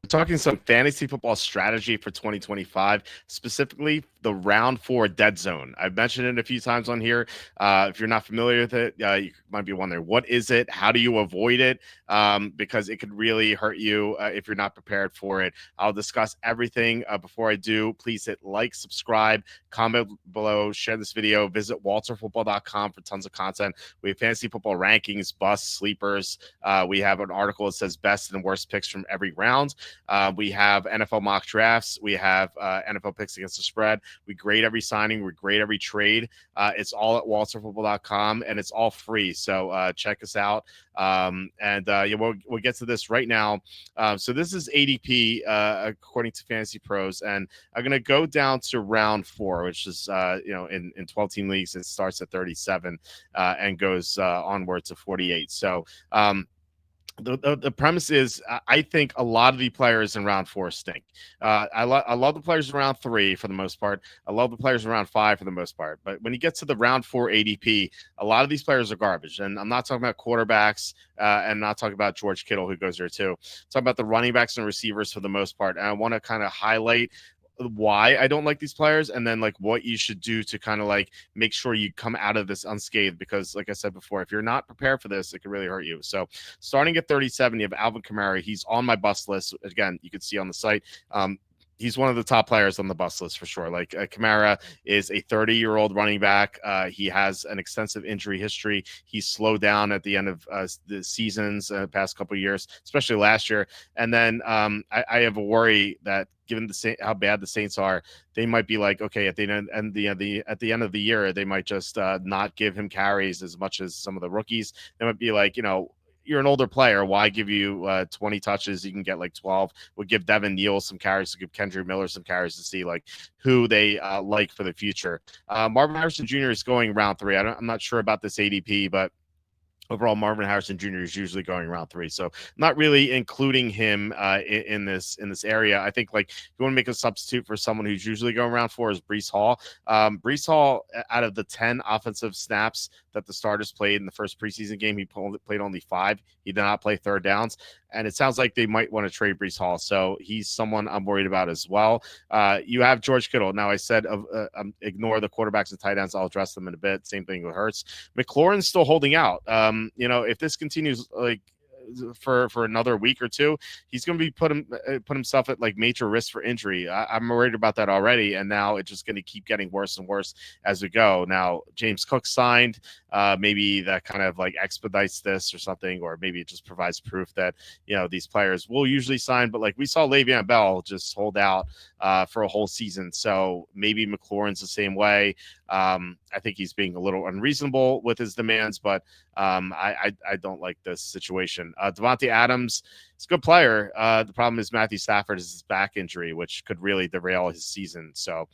talking some fantasy football strategy for 2025, specifically the round four dead zone. I've mentioned it a few times on here. If you're not familiar with it, you might be wondering, what is it? How do you avoid it? Because it could really hurt you if you're not prepared for it. I'll discuss everything. Before I do, please hit like, subscribe, comment below, share this video, visit walterfootball.com for tons of content. We have fantasy football rankings, busts, sleepers. We have an article that says best and worst picks from every round. We have NFL mock drafts. We have NFL picks against the spread. We grade every signing. We grade every trade. It's all at walterfootball.com, and it's all free. So check us out. Yeah, we'll get to this right now. So this is ADP according to Fantasy Pros, and I'm going to go down to round four, which is in 12 team leagues it starts at 37 and goes onward to 48. So the premise is I think a lot of the players in round four stink. I love the players in round three for the most part. I love the players in round five for the most part. But when you get to the round four ADP, a lot of these players are garbage. And I'm not talking about quarterbacks and I'm not talking about George Kittle, who goes there too. I'm talking about the running backs and receivers for the most part. And I want to kind of highlight why I don't like these players and then like what you should do to kind of like make sure you come out of this unscathed, because like I said before, if you're not prepared for this, it can really hurt you. So starting at 37, you have Alvin Kamara. He's on my bust list. Again, you can see on the site. He's one of the top players on the bus list for sure. Like Kamara is a 30-year-old running back. He has an extensive injury history. He's slowed down at the end of the seasons past couple of years, especially last year. And then I have a worry that given how bad the Saints are, they might be like, okay, at the end of the year, they might just not give him carries as much as some of the rookies. They might be like, you're an older player. Why give you 20 touches? You can get like 12. We'll give Devin Neal some carries, to give Kendrick Miller some carries to see like who they like for the future. Marvin Harrison Jr. is going round three. I'm not sure about this ADP, but overall, Marvin Harrison Jr. is usually going round three, so not really including him in this area. I think like if you want to make a substitute for someone who's usually going round four is Breece Hall. Breece Hall, out of the 10 offensive snaps that the starters played in the first preseason game, he played only 5. He did not play third downs. And it sounds like they might want to trade Breece Hall. So he's someone I'm worried about as well. You have George Kittle. Now, I said ignore the quarterbacks and tight ends. I'll address them in a bit. Same thing with Hurts. McLaurin's still holding out. If this continues like for another week or two, he's going to be put himself at like major risk for injury. I'm worried about that already, and now it's just going to keep getting worse and worse as we go. Now James Cook signed. Maybe that kind of like expedites this or something, or maybe it just provides proof that these players will usually sign. But like we saw Le'Veon Bell just hold out for a whole season, so maybe McLaurin's the same way. I think he's being a little unreasonable with his demands, but I don't like this situation. Devontae Adams is a good player. The problem is Matthew Stafford is his back injury, which could really derail his season. So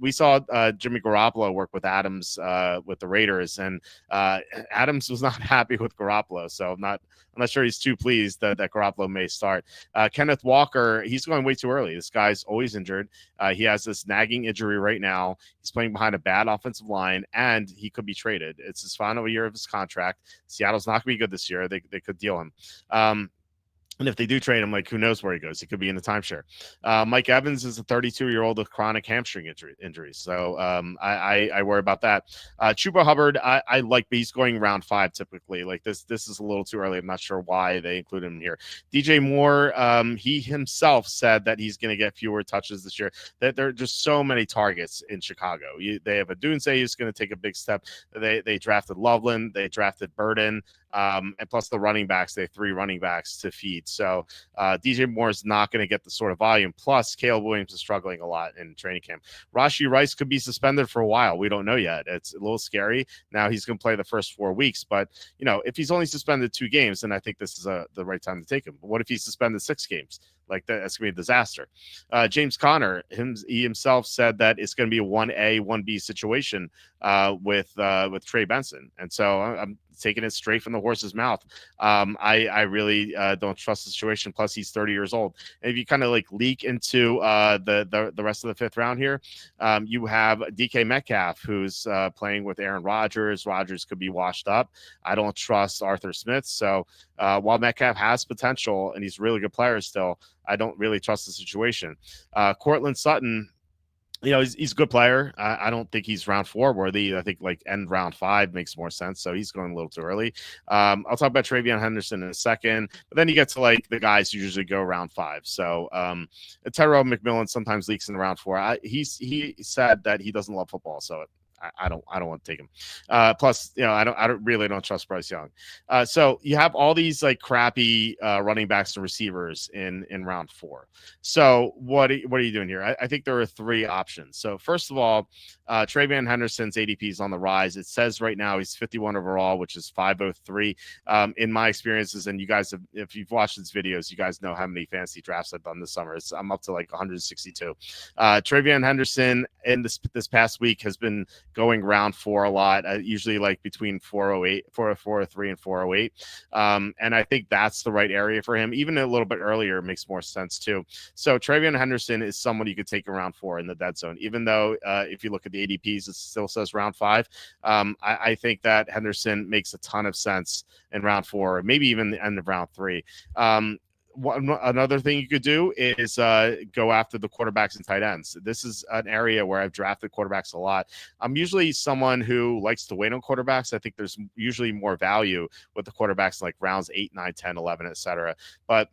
we saw Jimmy Garoppolo work with Adams with the Raiders, and Adams was not happy with Garoppolo. So I'm not sure he's too pleased that Garoppolo may start. Kenneth Walker, he's going way too early. This guy's always injured. He has this nagging injury right now. He's playing behind a bad offensive line, and he could be traded. It's his final year of his contract. Seattle's not going to be good this year. They could deal him. And if they do trade him, like who knows where he goes? He could be in the timeshare. Mike Evans is a 32-year-old with chronic hamstring injuries. So I worry about that. Chuba Hubbard, I like, but he's going round 5 typically. Like this is a little too early. I'm not sure why they included him here. DJ Moore, he himself said that he's going to get fewer touches this year. That there are just so many targets in Chicago. They have a Dunze who's going to take a big step. They drafted Loveland. They drafted Burden. And plus the running backs, they have 3 running backs to feed. So DJ Moore is not going to get the sort of volume. Plus, Caleb Williams is struggling a lot in training camp. Rashee Rice could be suspended for a while. We don't know yet. It's a little scary. Now he's going to play the first 4 weeks. But, if he's only suspended 2 games, then I think this is the right time to take him. But what if he's suspended 6 games? Like that's going to be a disaster. James Conner, he himself said that it's going to be a 1A, 1B situation with Trey Benson. And so taking it straight from the horse's mouth. I really don't trust the situation. Plus, he's 30 years old. And if you kind of like leak into the rest of the fifth round here, you have DK Metcalf, who's playing with Aaron Rodgers. Rodgers could be washed up. I don't trust Arthur Smith. So while Metcalf has potential and he's a really good player still, I don't really trust the situation. Cortland Sutton, he's a good player. I don't think he's round four worthy. I think like end round five makes more sense. So he's going a little too early. I'll talk about Travion Henderson in a second, but then you get to like the guys who usually go round five. So Tyrell McMillan sometimes leaks in round four. He said that he doesn't love football, so I don't want to take him. Plus, I really don't trust Bryce Young. So you have all these like crappy running backs and receivers in round four. So what are you doing here? I think there are three options. So first of all, Travion Henderson's ADP is on the rise. It says right now he's 51 overall, which is 503. In my experiences, and you guys have, if you've watched his videos, you guys know how many fantasy drafts I've done this summer. I'm up to like 162. Travion Henderson in this past week has been going round four a lot, usually like between 403 and 408. And I think that's the right area for him. Even a little bit earlier makes more sense too. So Travion Henderson is someone you could take in round four in the dead zone, even though if you look at the ADPs, it still says round five. I think that Henderson makes a ton of sense in round four, maybe even the end of round three. Another thing you could do is go after the quarterbacks and tight ends. This is an area where I've drafted quarterbacks a lot. I'm usually someone who likes to wait on quarterbacks. I think there's usually more value with the quarterbacks like rounds 8, 9, 10, 11, etc. But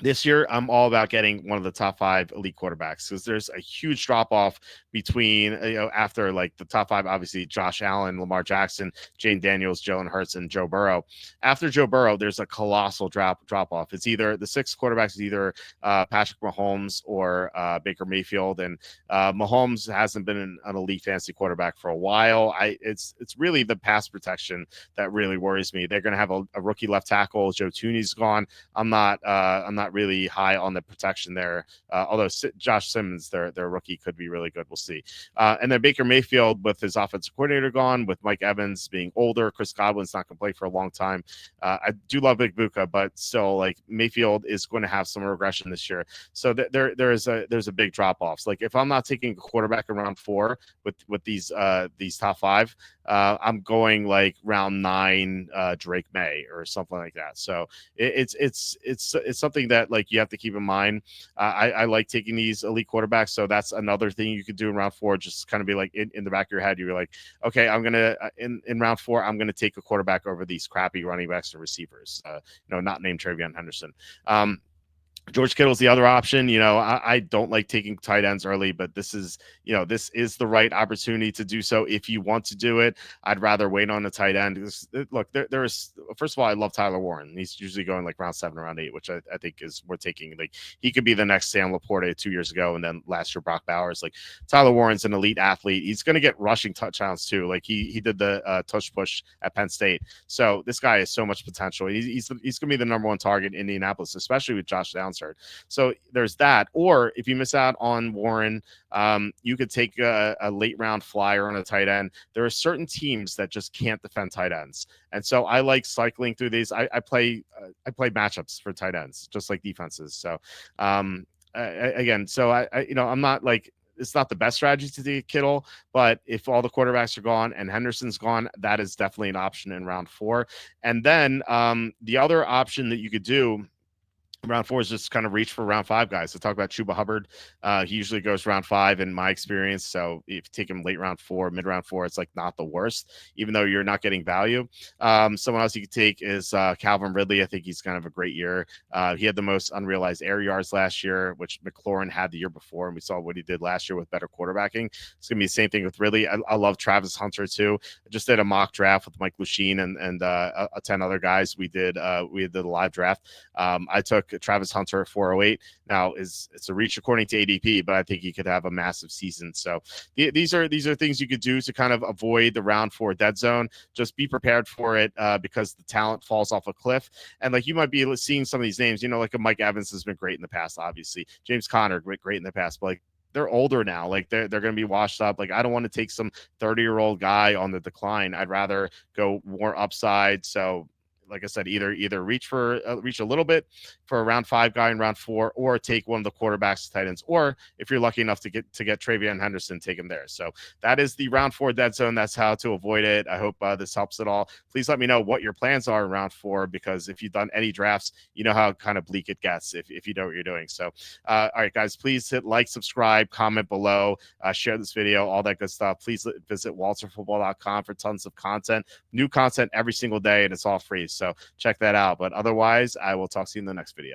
this year, I'm all about getting one of the top five elite quarterbacks because there's a huge drop off between, after like the top five, obviously Josh Allen, Lamar Jackson, Jane Daniels, Jalen Hurts, and Joe Burrow. After Joe Burrow, there's a colossal drop off. It's either the six quarterbacks is either Patrick Mahomes or Baker Mayfield, and Mahomes hasn't been an elite fantasy quarterback for a while. It's really the pass protection that really worries me. They're going to have a rookie left tackle. Joe Tooney's gone. I'm not really high on the protection there. Although Josh Simmons, their rookie, could be really good. We'll see. And then Baker Mayfield with his offensive coordinator gone, with Mike Evans being older. Chris Godwin's not going to play for a long time. I do love Big Buka, but still, like Mayfield is going to have some regression this year. So there's a big drop offs. Like if I'm not taking a quarterback in round four with these top five, I'm going like round 9, Drake May or something like that. So it's something that like you have to keep in mind. I like taking these elite quarterbacks, so that's another thing you could do in round four. Just kind of be like in the back of your head, you're like, okay, I'm gonna in round four, I'm gonna take a quarterback over these crappy running backs and receivers. Not named Travion Henderson. George Kittle's the other option. I don't like taking tight ends early, but this is the right opportunity to do so if you want to do it. I'd rather wait on a tight end. Look, there is, first of all, I love Tyler Warren. He's usually going like round 7 or round 8, which I think is worth taking. Like he could be the next Sam Laporte 2 years ago, and then last year Brock Bowers. Like Tyler Warren's an elite athlete. He's going to get rushing touchdowns too. Like he did the tush push at Penn State. So this guy has so much potential. He's going to be the number one target in Indianapolis, especially with Josh Downs. So there's that. Or if you miss out on Warren, you could take a late round flyer on a tight end. There are certain teams that just can't defend tight ends, and so I like cycling through these. I play matchups for tight ends, just like defenses. So again, so I'm not like, it's not the best strategy to take Kittle, but if all the quarterbacks are gone and Henderson's gone, that is definitely an option in round 4. And then the other option that you could do round 4 is just kind of reach for round 5 guys. So talk about Chuba Hubbard. He usually goes round 5 in my experience. So if you take him late round 4, mid round 4, it's like not the worst, even though you're not getting value. Someone else you could take is Calvin Ridley. I think he's kind of a great year. He had the most unrealized air yards last year, which McLaurin had the year before. And we saw what he did last year with better quarterbacking. It's going to be the same thing with Ridley. I love Travis Hunter too. I just did a mock draft with Mike Lucine and 10 other guys. We did a live draft. I took Travis Hunter at 408. Now it's a reach according to ADP, but I think he could have a massive season. So these are things you could do to kind of avoid the round 4 dead zone. Just be prepared for it because the talent falls off a cliff. And like you might be seeing some of these names, like a Mike Evans has been great in the past, obviously. James Conner, great in the past, but like they're older now. Like they're going to be washed up. Like I don't want to take some 30-year-old guy on the decline. I'd rather go more upside. So like I said, either reach a little bit for a round 5 guy in round 4, or take one of the quarterbacks, tight ends, or if you're lucky enough to get Travion Henderson, take him there. So that is the round 4 dead zone. That's how to avoid it. I hope this helps at all. Please let me know what your plans are in round 4, because if you've done any drafts, you know how kind of bleak it gets if you know what you're doing. So all right, guys, please hit like, subscribe, comment below, share this video, all that good stuff. Please visit walterfootball.com for tons of content, new content every single day, and it's all free. So check that out. But otherwise, I will talk to you in the next video.